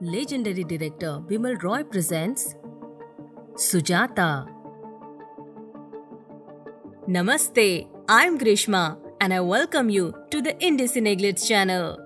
legendary director Bimal Roy presents Sujata. Namaste, I'm Grishma and I welcome you to the IndiCineGlitz channel.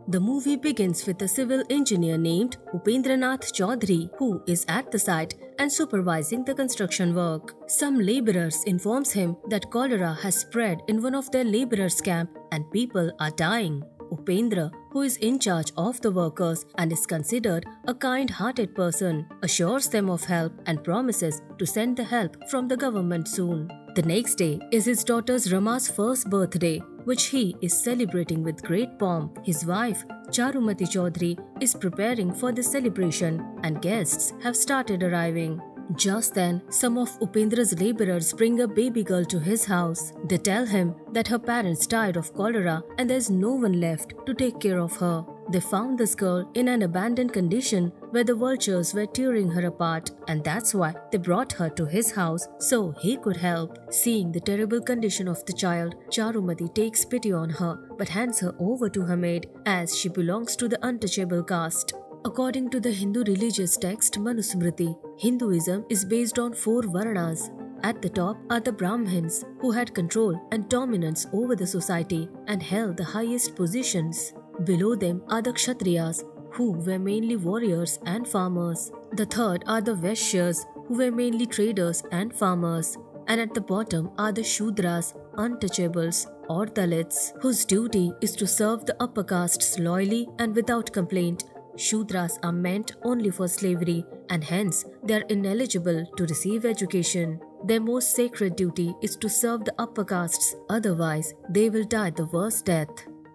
The movie begins with a civil engineer named Upendranath Chaudhary who is at the site and supervising the construction work. Some labourers informs him that cholera has spread in one of their labourers' camp and people are dying. Upendra, who is in charge of the workers and is considered a kind-hearted person, assures them of help and promises to send the help from the government soon. The next day is his daughter's Rama's first birthday, which he is celebrating with great pomp. His wife, Charumati Chaudhary, is preparing for the celebration and guests have started arriving. Just then, some of Upendra's labourers bring a baby girl to his house. They tell him that her parents died of cholera and there's no one left to take care of her. They found this girl in an abandoned condition where the vultures were tearing her apart, and that's why they brought her to his house so he could help. Seeing the terrible condition of the child, Charumati takes pity on her but hands her over to her maid as she belongs to the untouchable caste. According to the Hindu religious text Manusmriti, Hinduism is based on 4 Varnas. At the top are the Brahmins, who had control and dominance over the society and held the highest positions. Below them are the Kshatriyas, who were mainly warriors and farmers. The third are the Vaishyas, who were mainly traders and farmers. And at the bottom are the Shudras, untouchables or Dalits, whose duty is to serve the upper castes loyally and without complaint. Shudras are meant only for slavery and hence they are ineligible to receive education. Their most sacred duty is to serve the upper castes, otherwise they will die the worst death.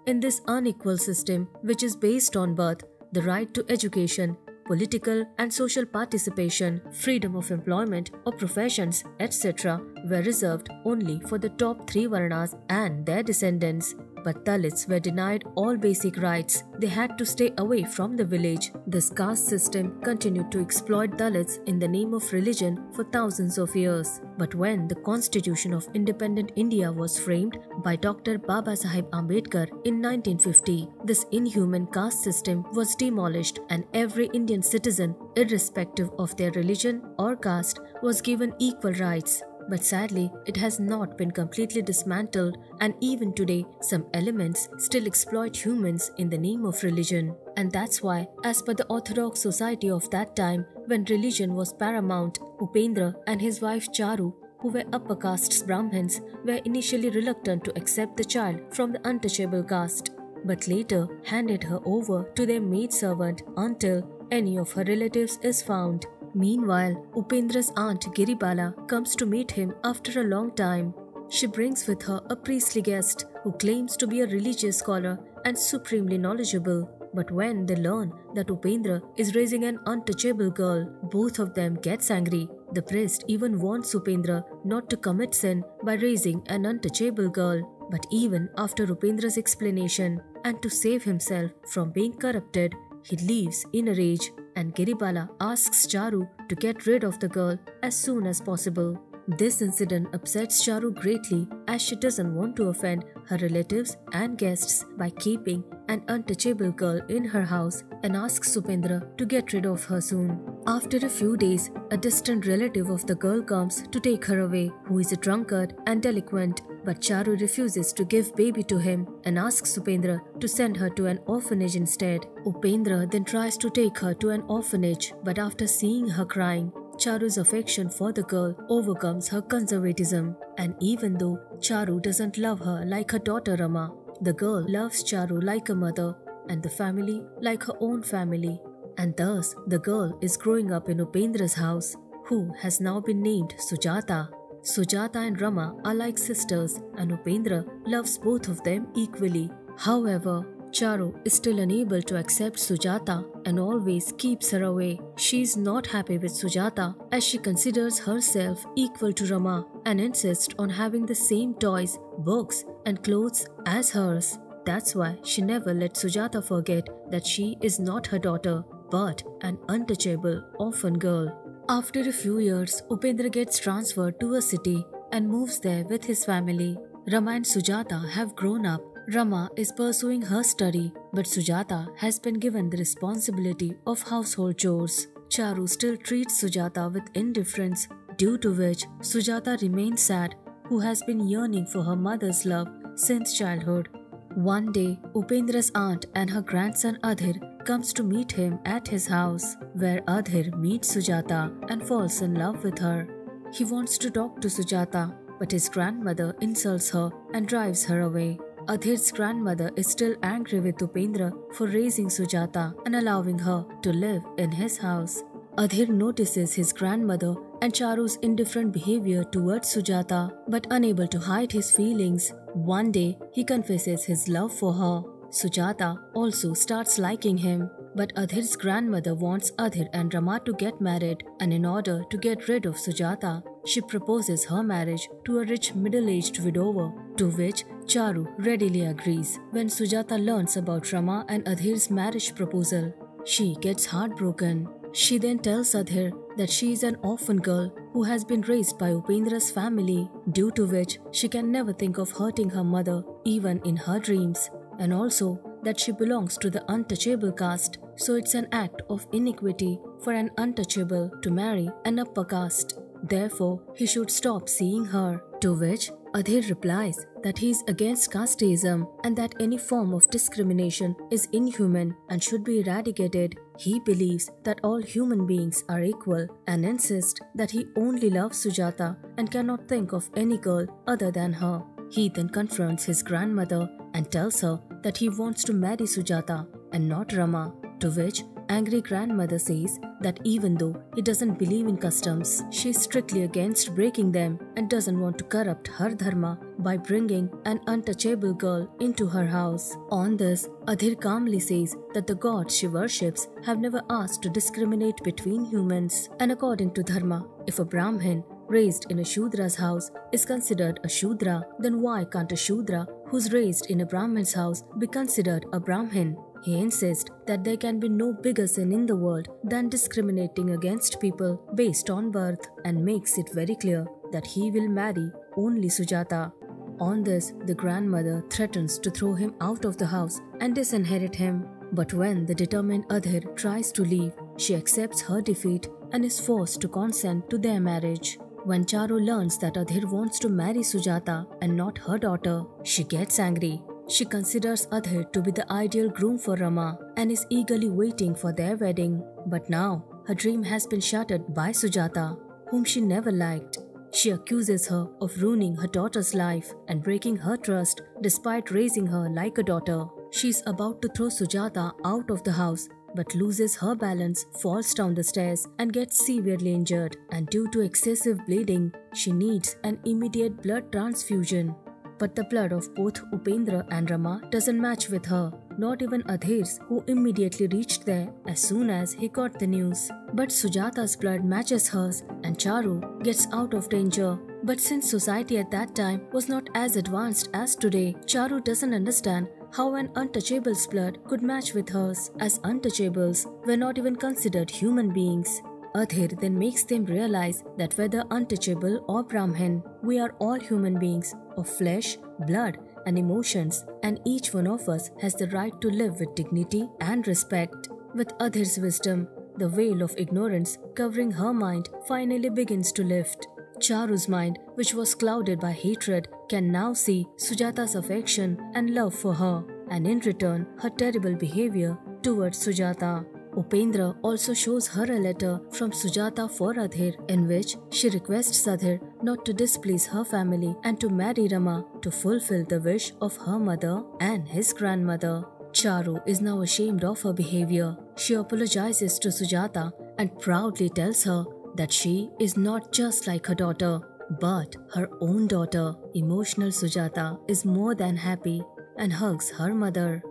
In this unequal system, which is based on birth, the right to education, political and social participation, freedom of employment or professions, etc. were reserved only for the top 3 Varnas and their descendants. But Dalits were denied all basic rights. They had to stay away from the village. This caste system continued to exploit Dalits in the name of religion for thousands of years. But when the Constitution of Independent India was framed by Dr. Babasaheb Ambedkar in 1950, this inhuman caste system was demolished and every Indian citizen, irrespective of their religion or caste, was given equal rights. But sadly, it has not been completely dismantled and even today, some elements still exploit humans in the name of religion. And that's why, as per the orthodox society of that time, when religion was paramount, Upendra and his wife Charu, who were upper castes Brahmins, were initially reluctant to accept the child from the untouchable caste, but later handed her over to their maidservant until any of her relatives is found. Meanwhile, Upendra's aunt Giribala comes to meet him after a long time. She brings with her a priestly guest who claims to be a religious scholar and supremely knowledgeable. But when they learn that Upendra is raising an untouchable girl, both of them gets angry. The priest even warns Upendra not to commit sin by raising an untouchable girl. But even after Upendra's explanation and to save himself from being corrupted, he leaves in a rage and Giribala asks Charu to get rid of the girl as soon as possible. This incident upsets Charu greatly as she doesn't want to offend her relatives and guests by keeping an untouchable girl in her house and asks Upendra to get rid of her soon. After a few days, a distant relative of the girl comes to take her away, who is a drunkard and delinquent. But Charu refuses to give baby to him and asks Upendra to send her to an orphanage instead. Upendra then tries to take her to an orphanage, but after seeing her crying, Charu's affection for the girl overcomes her conservatism. And even though Charu doesn't love her like her daughter Rama, the girl loves Charu like a mother and the family like her own family. And thus, the girl is growing up in Upendra's house, who has now been named Sujata. Sujata and Rama are like sisters and Upendra loves both of them equally. However, Charu is still unable to accept Sujata and always keeps her away. She is not happy with Sujata as she considers herself equal to Rama and insists on having the same toys, books and clothes as hers. That's why she never let Sujata forget that she is not her daughter but an untouchable orphan girl. After a few years, Upendra gets transferred to a city and moves there with his family. Rama and Sujata have grown up. Rama is pursuing her study, but Sujata has been given the responsibility of household chores. Charu still treats Sujata with indifference, due to which Sujata remains sad, who has been yearning for her mother's love since childhood. One day, Upendra's aunt and her grandson Adhir comes to meet him at his house, where Adhir meets Sujata and falls in love with her. He wants to talk to Sujata, but his grandmother insults her and drives her away. Adhir's grandmother is still angry with Upendra for raising Sujata and allowing her to live in his house. Adhir notices his grandmother and Charu's indifferent behavior towards Sujata, but unable to hide his feelings, one day he confesses his love for her. Sujata also starts liking him, but Adhir's grandmother wants Adhir and Rama to get married, and in order to get rid of Sujata, she proposes her marriage to a rich middle-aged widower, to which Charu readily agrees. When Sujata learns about Rama and Adhir's marriage proposal, she gets heartbroken. She then tells Adhir that she is an orphan girl who has been raised by Upendra's family, due to which she can never think of hurting her mother even in her dreams, and also that she belongs to the untouchable caste, so it's an act of iniquity for an untouchable to marry an upper caste. Therefore, he should stop seeing her, to which Adhir replies that he is against casteism and that any form of discrimination is inhuman and should be eradicated. He believes that all human beings are equal and insists that he only loves Sujata and cannot think of any girl other than her. He then confronts his grandmother and tells her that he wants to marry Sujata and not Rama, to which angry grandmother says that even though he doesn't believe in customs, she is strictly against breaking them and doesn't want to corrupt her dharma by bringing an untouchable girl into her house. On this, Adhir calmly says that the gods she worships have never asked to discriminate between humans, and according to dharma, if a Brahmin raised in a Shudra's house is considered a Shudra, then why can't a Shudra who's raised in a Brahmin's house be considered a Brahmin? He insists that there can be no bigger sin in the world than discriminating against people based on birth, and makes it very clear that he will marry only Sujata. On this, the grandmother threatens to throw him out of the house and disinherit him. But when the determined Adhir tries to leave, she accepts her defeat and is forced to consent to their marriage. When Charu learns that Adhir wants to marry Sujata and not her daughter, she gets angry. She considers Adhir to be the ideal groom for Rama and is eagerly waiting for their wedding. But now, her dream has been shattered by Sujata, whom she never liked. She accuses her of ruining her daughter's life and breaking her trust despite raising her like a daughter. She is about to throw Sujata out of the house, but loses her balance, falls down the stairs and gets severely injured, and due to excessive bleeding, she needs an immediate blood transfusion. But the blood of both Upendra and Rama doesn't match with her, not even Adhir's, who immediately reached there as soon as he got the news. But Sujata's blood matches hers and Charu gets out of danger. But since society at that time was not as advanced as today, Charu doesn't understand how an untouchable's blood could match with hers, as untouchables were not even considered human beings. Adhir then makes them realize that whether untouchable or Brahmin, we are all human beings of flesh, blood and emotions, and each one of us has the right to live with dignity and respect. With Adhir's wisdom, the veil of ignorance covering her mind finally begins to lift. Charu's mind, which was clouded by hatred, can now see Sujata's affection and love for her, and in return her terrible behavior towards Sujata. Upendra also shows her a letter from Sujata for Adhir, in which she requests Adhir not to displease her family and to marry Rama to fulfill the wish of her mother and his grandmother. Charu is now ashamed of her behavior. She apologizes to Sujata and proudly tells her that she is not just like her daughter, but her own daughter. Emotional Sujata is more than happy and hugs her mother.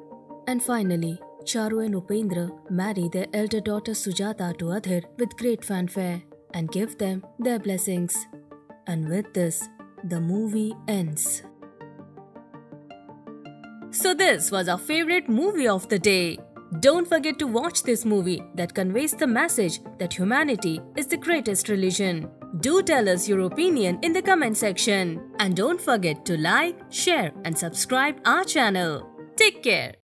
And finally, Charu and Upendra marry their elder daughter Sujata to Adhir with great fanfare and give them their blessings. And with this, the movie ends. So this was our favorite movie of the day. Don't forget to watch this movie that conveys the message that humanity is the greatest religion. Do tell us your opinion in the comment section. And don't forget to like, share and subscribe our channel. Take care.